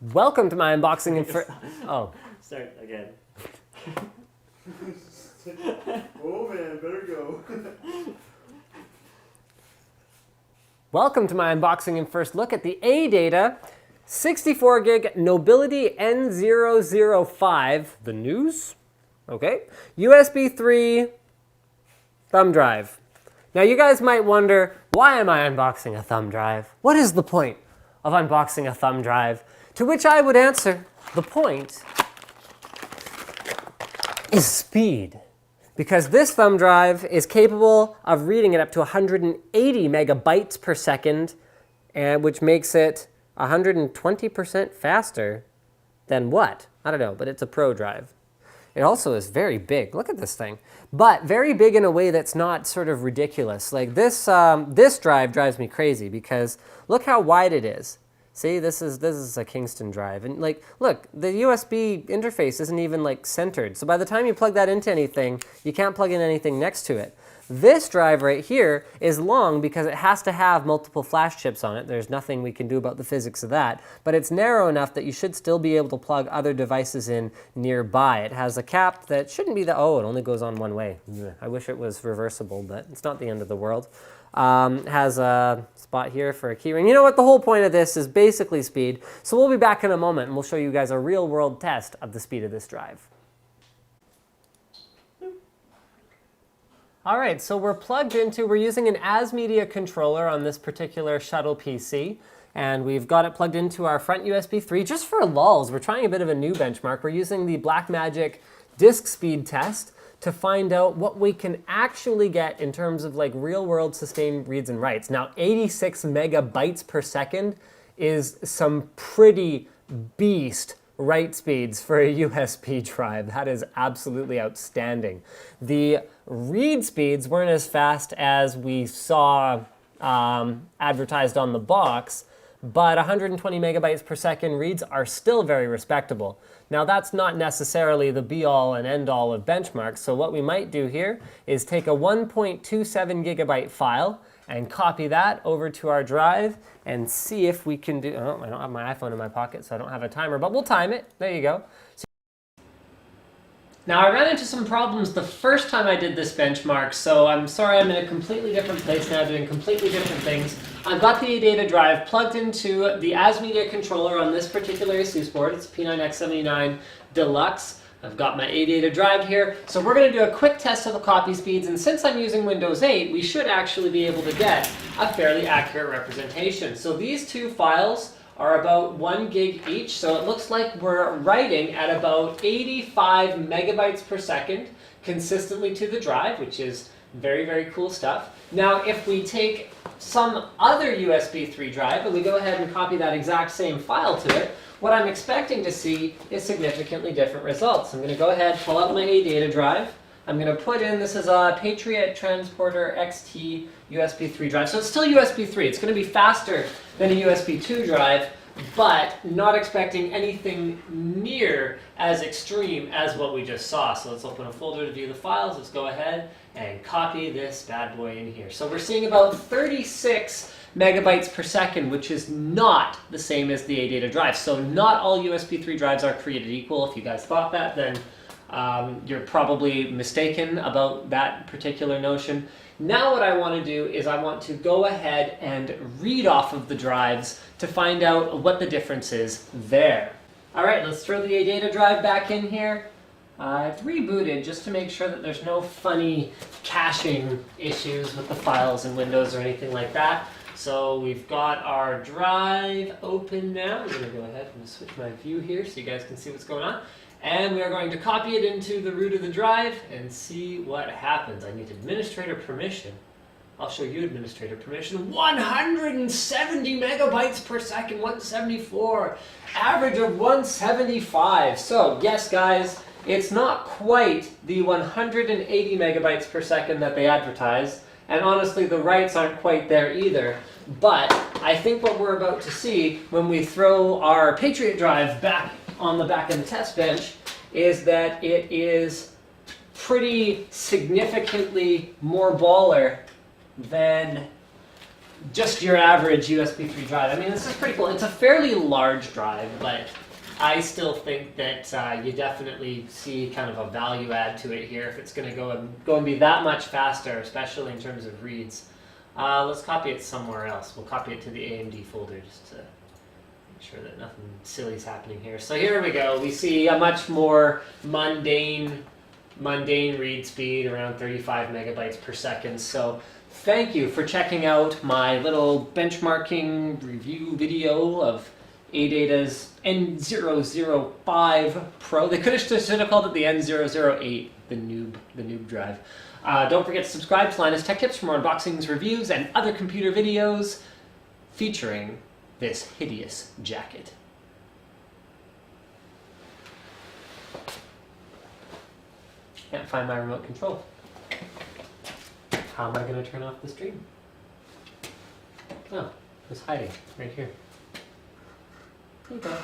Welcome to my unboxing and oh. Start again. Oh man, better go. Welcome to my unboxing and first look at the Adata 64 gig Nobility N005, the news, okay, USB 3 thumb drive. Now you guys might wonder, why am I unboxing a thumb drive? What is the point of unboxing a thumb drive? To which I would answer, the point is speed. Because this thumb drive is capable of reading it up to 180 megabytes per second, which makes it 120% faster than what? I don't know, but it's a pro drive. It also is very big. Look at this thing. But very big in a way that's not sort of ridiculous. Like this drive drives me crazy because look how wide it is. See, this is a Kingston drive. And like, look, the USB interface isn't even like centered. So by the time you plug that into anything, you can't plug in anything next to it. This drive right here is long because it has to have multiple flash chips on it. There's nothing we can do about the physics of that. But it's narrow enough that you should still be able to plug other devices in nearby. It has a cap that shouldn't be that, oh, it only goes on one way. I wish it was reversible, but it's not the end of the world. Has a spot here for a keyring. You know what? The whole point of this is basically speed. So we'll be back in a moment and we'll show you guys a real world test of the speed of this drive. All right, so we're using an ASMedia controller on this particular shuttle PC. And we've got it plugged into our front USB 3 just for lulz. We're trying a bit of a new benchmark. We're using the Blackmagic disk speed test to find out what we can actually get in terms of like real world sustained reads and writes. Now, 86 megabytes per second is some pretty beast write speeds for a USB drive. That is absolutely outstanding. The read speeds weren't as fast as we saw advertised on the box, but 120 megabytes per second reads are still very respectable. Now that's not necessarily the be-all and end-all of benchmarks, so what we might do here is take a 1.27 gigabyte file and copy that over to our drive and see if we can do, oh, I don't have my iPhone in my pocket, so I don't have a timer, but we'll time it. There you go. Now I ran into some problems the first time I did this benchmark, so I'm sorry I'm in a completely different place now doing completely different things. I've got the Adata drive plugged into the ASMedia controller on this particular ASUS board. It's P9X79 Deluxe. I've got my Adata drive here, so we're going to do a quick test of the copy speeds, and since I'm using Windows 8, we should actually be able to get a fairly accurate representation. So these two files are about 1 gig each, so it looks like we're writing at about 85 megabytes per second consistently to the drive, which is very, very cool stuff. Now, if we take some other USB 3 drive and we go ahead and copy that exact same file to it, what I'm expecting to see is significantly different results. I'm going to go ahead, pull out my Adata drive. I'm going to put in, this is a Patriot Transporter XT USB 3 drive. So it's still USB 3. It's going to be faster than a USB 2 drive, but not expecting anything near as extreme as what we just saw. So let's open a folder to view the files. Let's go ahead and copy this bad boy in here. So we're seeing about 36 megabytes per second, which is not the same as the Adata drive. So not all USB 3 drives are created equal. If you guys thought that, then you're probably mistaken about that particular notion. Now what I want to do is I want to go ahead and read off of the drives to find out what the difference is there. All right, let's throw the Adata drive back in here. I've rebooted just to make sure that there's no funny caching issues with the files in Windows or anything like that. So we've got our drive open now. I'm going to go ahead and switch my view here so you guys can see what's going on. And we are going to copy it into the root of the drive and see what happens. I need administrator permission. I'll show you administrator permission. 170 megabytes per second, 174. Average of 175. So yes, guys, it's not quite the 180 megabytes per second that they advertise. And honestly, the writes aren't quite there either. But I think what we're about to see when we throw our Patriot drive back on the back of the test bench is that it is pretty significantly more baller than just your average USB 3 drive. I mean, this is pretty cool. It's a fairly large drive, but I still think that you definitely see kind of a value add to it here if it's going to go and be that much faster, especially in terms of reads. Let's copy it somewhere else. We'll copy it to the AMD folder just to make sure that nothing silly is happening here. So here we go. We see a much more mundane read speed, around 35 megabytes per second. So thank you for checking out my little benchmarking review video of Adata's N005 Pro. They should have called it the N008, the noob drive. Don't forget to subscribe to Linus Tech Tips for more unboxings, reviews, and other computer videos featuring this hideous jacket. Can't find my remote control. How am I going to turn off the stream? Oh, it's hiding right here. There you go.